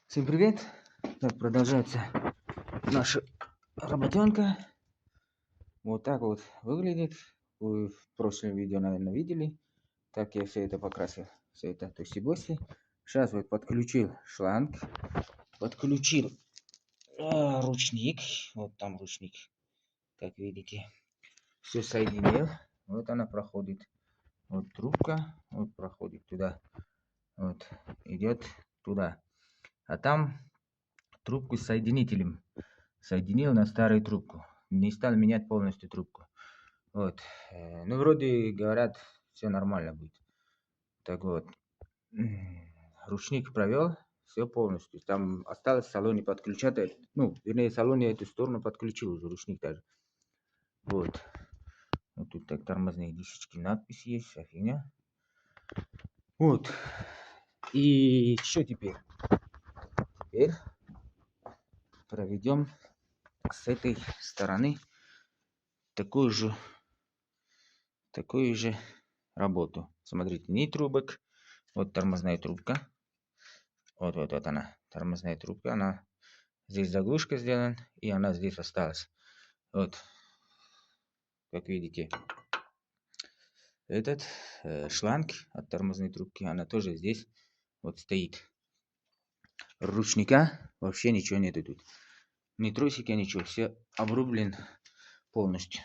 Всем привет! Так, продолжается наша работенка. Вот так вот выглядит. Вы в прошлом видео, наверное, видели. Так я все это покрасил. Все это тосибоси. Сейчас вот подключил шланг. Подключил ручник. Вот там ручник. Как видите. Все соединил. Вот она проходит. Вот трубка. Вот проходит туда. Вот. Идет туда. А там трубку с соединителем. Соединил на старую трубку. Не стал менять полностью трубку. Вот. Ну, вроде говорят, все нормально будет. Так вот. Ручник провел. Все полностью. Там осталось в салоне подключать. Ну, вернее, в салоне эту сторону подключил уже ручник даже. Вот. Вот тут так тормозные дисочки, надпись есть, вся фигня. Вот. И что теперь? Теперь проведем с этой стороны такую же работу. Смотрите, ни трубок. Вот тормозная трубка. Вот она. Тормозная трубка. Она здесь заглушка сделана. И она здесь осталась. Вот. Как видите. Этот шланг от тормозной трубки. Она тоже здесь вот стоит. Ручника вообще ничего нету тут. Ни тросика, ничего. Все обрублен полностью.